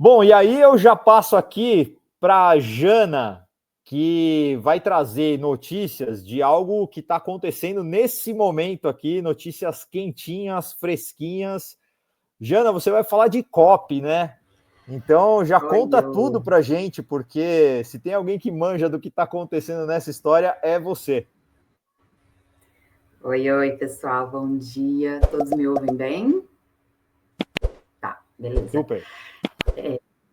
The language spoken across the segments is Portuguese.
Bom, e aí eu já passo aqui para a Jana, que vai trazer notícias de algo que está acontecendo nesse momento aqui, notícias quentinhas, fresquinhas. Jana, você vai falar de COP, né? Então já Oi, conta tudo oi. para a gente, porque se tem alguém que manja do que está acontecendo nessa história, é você. Oi, oi, pessoal, bom dia. Todos me ouvem bem? Tá, beleza. Super.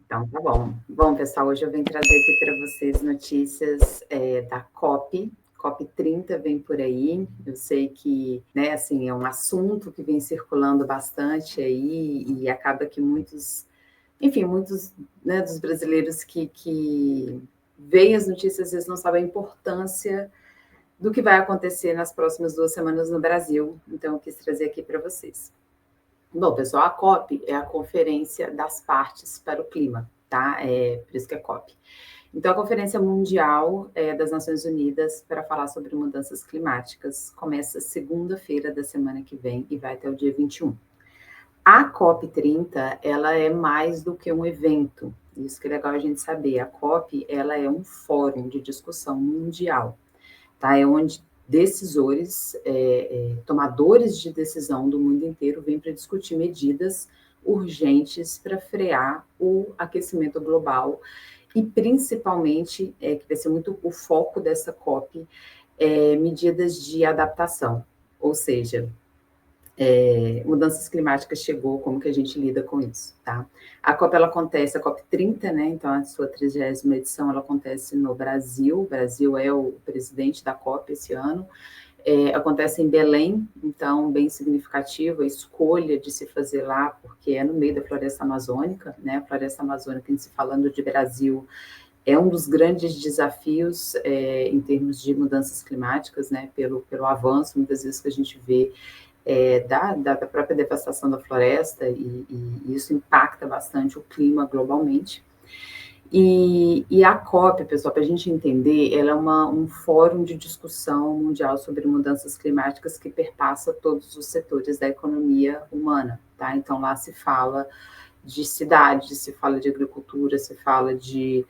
Então, tá bom. Bom, pessoal, hoje eu venho trazer aqui para vocês notícias da COP. COP 30 vem por aí. Eu sei que, né, assim, é um assunto que vem circulando bastante aí e acaba que muitos, enfim, muitos, né, dos brasileiros que veem as notícias às vezes não sabem a importância do que vai acontecer nas próximas 2 semanas no Brasil. Então, eu quis trazer aqui para vocês. Bom, pessoal, a COP é a Conferência das Partes para o Clima, tá? É por isso que é COP. Então, a Conferência Mundial das Nações Unidas para falar sobre mudanças climáticas começa segunda-feira da semana que vem e vai até o dia 21. A COP 30, ela é mais do que um evento. Isso que é legal a gente saber. A COP, ela é um fórum de discussão mundial, tá? É onde decisores, tomadores de decisão do mundo inteiro vêm para discutir medidas urgentes para frear o aquecimento global e principalmente, que vai ser muito o foco dessa COP, medidas de adaptação, ou seja, mudanças climáticas chegou, como que a gente lida com isso, tá? A COP, ela acontece, a COP 30, né, então a sua 30ª edição, ela acontece no Brasil, o Brasil é o presidente da COP esse ano, acontece em Belém, então bem significativo a escolha de se fazer lá, porque é no meio da floresta amazônica, né, a floresta amazônica, em se falando de Brasil, é um dos grandes desafios em termos de mudanças climáticas, né, pelo avanço, muitas vezes que a gente vê da própria devastação da floresta, e isso impacta bastante o clima globalmente. E a COP, pessoal, para a gente entender, ela é um fórum de discussão mundial sobre mudanças climáticas que perpassa todos os setores da economia humana, tá? Então, lá se fala de cidades, se fala de agricultura, se fala de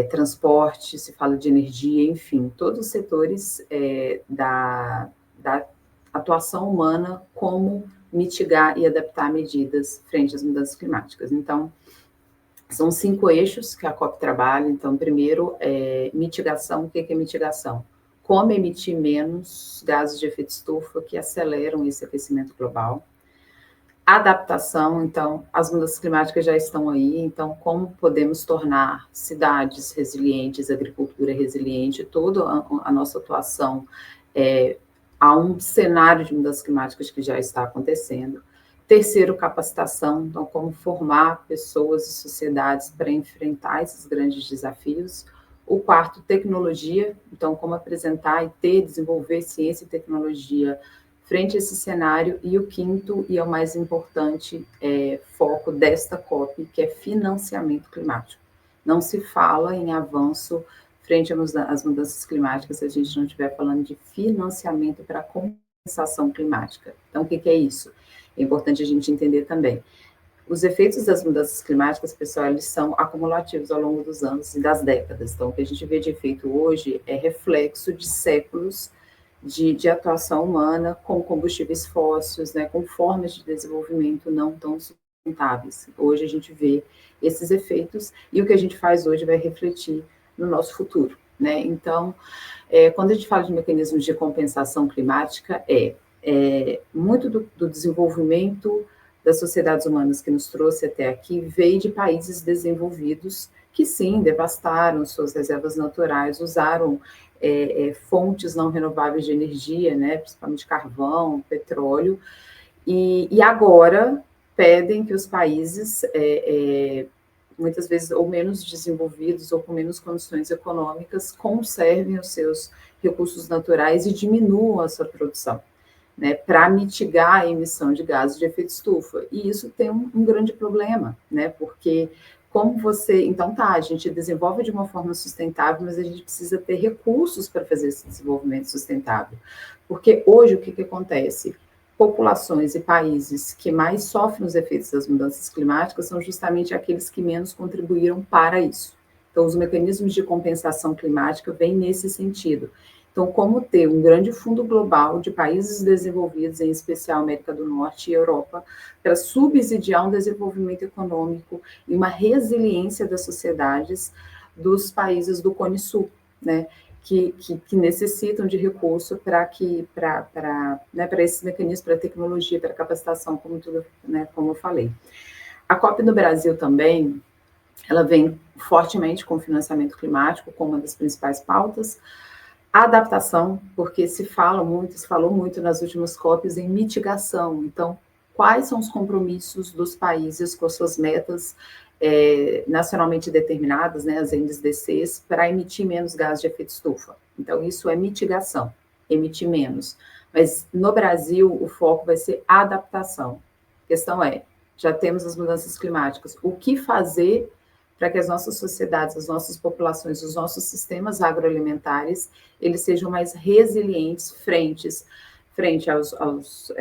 transporte, se fala de energia, enfim, todos os setores da atuação humana, como mitigar e adaptar medidas frente às mudanças climáticas. Então, são 5 eixos que a COP trabalha. Então, primeiro, mitigação. O que é mitigação? Como emitir menos gases de efeito estufa que aceleram esse aquecimento global. Adaptação, então, as mudanças climáticas já estão aí, então, como podemos tornar cidades resilientes, agricultura resiliente, toda a nossa atuação a um cenário de mudanças climáticas que já está acontecendo. Terceiro, capacitação, então, como formar pessoas e sociedades para enfrentar esses grandes desafios. O quarto, tecnologia, então, como apresentar e desenvolver ciência e tecnologia frente a esse cenário. E o quinto, e é o mais importante, foco desta COP, que é financiamento climático. Não se fala em avanço frente às mudanças climáticas se a gente não estiver falando de financiamento para compensação climática. Então, o que é isso? É importante a gente entender também. Os efeitos das mudanças climáticas, pessoal, eles são acumulativos ao longo dos anos e das décadas. Então, o que a gente vê de efeito hoje é reflexo de séculos de atuação humana com combustíveis fósseis, né, com formas de desenvolvimento não tão sustentáveis. Hoje a gente vê esses efeitos e o que a gente faz hoje vai refletir no nosso futuro, né? Então, quando a gente fala de mecanismos de compensação climática, muito do desenvolvimento das sociedades humanas que nos trouxe até aqui veio de países desenvolvidos que, sim, devastaram suas reservas naturais, usaram fontes não renováveis de energia, né, principalmente carvão, petróleo, e agora pedem que os países, muitas vezes ou menos desenvolvidos ou com menos condições econômicas, conservem os seus recursos naturais e diminuam a sua produção, né, para mitigar a emissão de gases de efeito estufa. E isso tem um grande problema, né, porque como você... Então, a gente desenvolve de uma forma sustentável, mas a gente precisa ter recursos para fazer esse desenvolvimento sustentável. Porque hoje, o que acontece? populações e países que mais sofrem os efeitos das mudanças climáticas são justamente aqueles que menos contribuíram para isso. Então, os mecanismos de compensação climática vêm nesse sentido. Então, como ter um grande fundo global de países desenvolvidos, em especial América do Norte e Europa, para subsidiar um desenvolvimento econômico e uma resiliência das sociedades dos países do Cone Sul, né? Que necessitam de recurso para esses mecanismos, para a tecnologia, para a capacitação, como eu falei. A COP no Brasil também, ela vem fortemente com o financiamento climático como uma das principais pautas. A adaptação, porque se falou muito nas últimas COPs em mitigação. Então, quais são os compromissos dos países com as suas metas nacionalmente determinadas, né, as NDCs, para emitir menos gás de efeito estufa? Então, isso é mitigação, emitir menos. Mas, no Brasil, o foco vai ser adaptação. A questão é, já temos as mudanças climáticas, o que fazer para que as nossas sociedades, as nossas populações, os nossos sistemas agroalimentares, eles sejam mais resilientes frente aos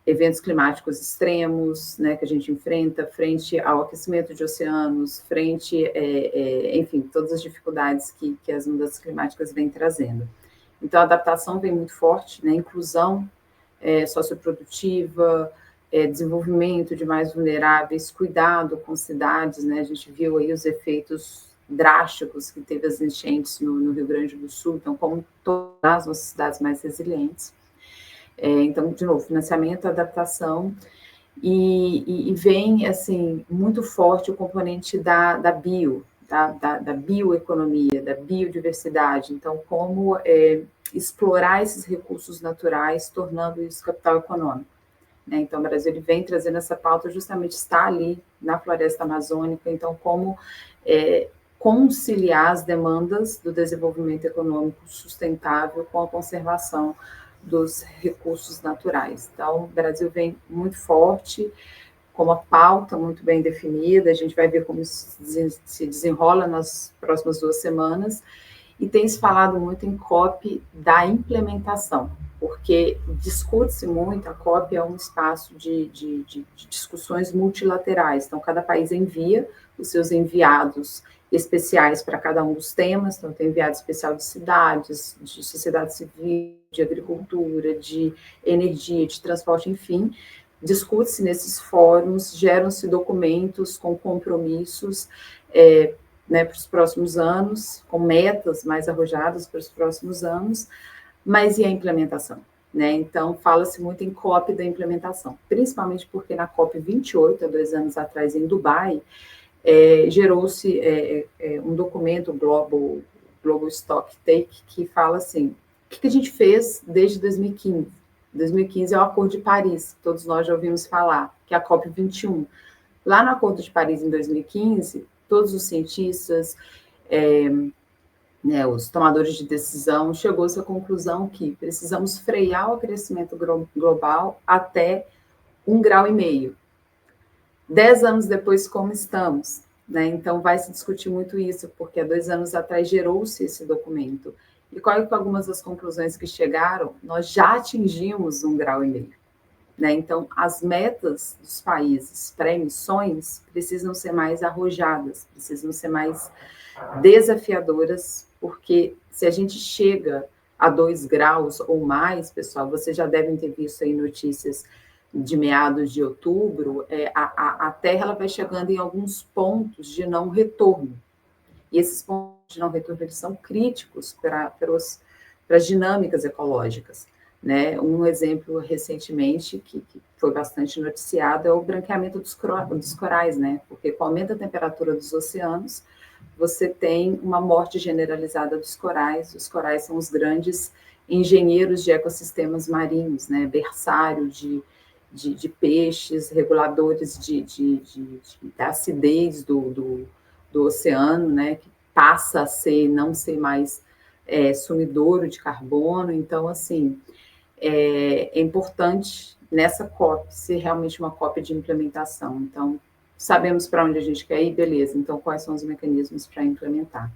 eventos climáticos extremos, né, que a gente enfrenta, frente ao aquecimento de oceanos, enfim, todas as dificuldades que as mudanças climáticas vêm trazendo. Então, a adaptação vem muito forte, né, inclusão socioprodutiva, desenvolvimento de mais vulneráveis, cuidado com cidades, né? A gente viu aí os efeitos drásticos que teve as enchentes no Rio Grande do Sul, então como tornar as nossas cidades mais resilientes. Então, de novo, financiamento, adaptação, e vem, assim, muito forte o componente da bioeconomia, da biodiversidade, então como explorar esses recursos naturais, tornando isso capital econômico. Então, o Brasil ele vem trazendo essa pauta, justamente está ali na floresta amazônica, então, como conciliar as demandas do desenvolvimento econômico sustentável com a conservação dos recursos naturais. Então, o Brasil vem muito forte, com uma pauta muito bem definida, a gente vai ver como se desenrola nas próximas 2 semanas, e tem se falado muito em COP da implementação, porque discute-se muito, a COP é um espaço de discussões multilaterais, então cada país envia os seus enviados especiais para cada um dos temas, então tem enviado especial de cidades, de sociedade civil, de agricultura, de energia, de transporte, enfim, discute-se nesses fóruns, geram-se documentos com compromissos, para os próximos anos, com metas mais arrojadas para os próximos anos, mas e a implementação? Né? Então, fala-se muito em COP da implementação, principalmente porque na COP 28, há 2 anos atrás, em Dubai, gerou-se um documento, Global Stock Take, que fala assim, o que a gente fez desde 2015? 2015 é o Acordo de Paris, todos nós já ouvimos falar, que é a COP 21. Lá no Acordo de Paris, em 2015, todos os cientistas, os tomadores de decisão, chegou-se à conclusão que precisamos frear o aquecimento global até 1,5 graus. 10 anos depois, como estamos? Né? Então, vai se discutir muito isso, porque há 2 anos atrás gerou-se esse documento. E quais são algumas das conclusões que chegaram? Nós já atingimos 1,5 graus. Né? Então, as metas dos países para emissões precisam ser mais arrojadas, precisam ser mais desafiadoras, porque se a gente chega a 2 graus ou mais, pessoal, vocês já devem ter visto aí notícias de meados de outubro, a Terra ela vai chegando em alguns pontos de não retorno. E esses pontos de não retorno eles são críticos para as dinâmicas ecológicas. Né? Um exemplo recentemente, que foi bastante noticiado, é o branqueamento dos corais, né? Porque com o aumento da temperatura dos oceanos, você tem uma morte generalizada dos corais. Os corais são os grandes engenheiros de ecossistemas marinhos, né? Berçário de peixes, reguladores da acidez do oceano, né? Que passa a não ser mais sumidouro de carbono. Então, assim, é importante nessa COP ser realmente uma COP de implementação. Então, sabemos para onde a gente quer ir, beleza, então quais são os mecanismos para implementar?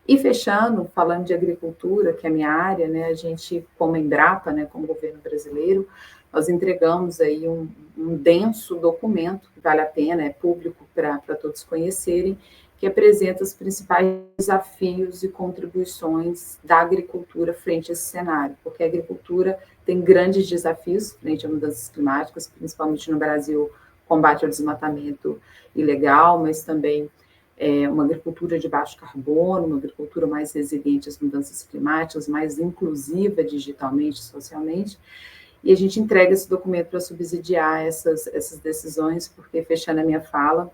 E fechando, falando de agricultura, que é a minha área, né, a gente, como Embrapa, né, como governo brasileiro, nós entregamos aí um denso documento, que vale a pena, é público para todos conhecerem, que apresenta os principais desafios e contribuições da agricultura frente a esse cenário, porque a agricultura tem grandes desafios frente a mudanças climáticas, principalmente no Brasil, combate ao desmatamento ilegal, mas também uma agricultura de baixo carbono, uma agricultura mais resiliente às mudanças climáticas, mais inclusiva digitalmente, socialmente, e a gente entrega esse documento para subsidiar essas decisões, porque, fechando a minha fala,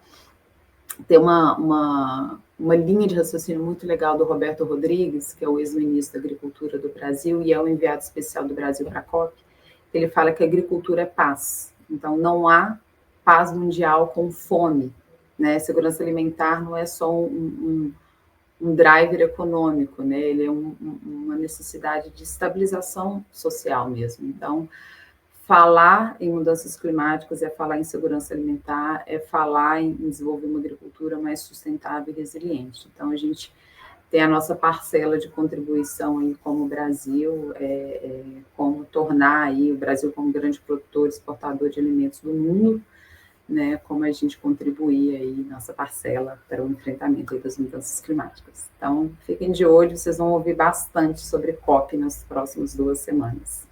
tem uma linha de raciocínio muito legal do Roberto Rodrigues, que é o ex-ministro da Agricultura do Brasil e é o enviado especial do Brasil para a COP. Ele fala que a agricultura é paz. Então, não há paz mundial com fome, né? Segurança alimentar não é só um driver econômico, né? Ele é uma necessidade de estabilização social mesmo. Então, falar em mudanças climáticas é falar em segurança alimentar, é falar em desenvolver uma agricultura mais sustentável e resiliente. Então, a gente tem a nossa parcela de contribuição aí como Brasil, como tornar aí o Brasil como grande produtor e exportador de alimentos do mundo, né, como a gente contribuir aí nossa parcela para o enfrentamento aí das mudanças climáticas. Então, fiquem de olho, vocês vão ouvir bastante sobre COP nas próximas 2 semanas.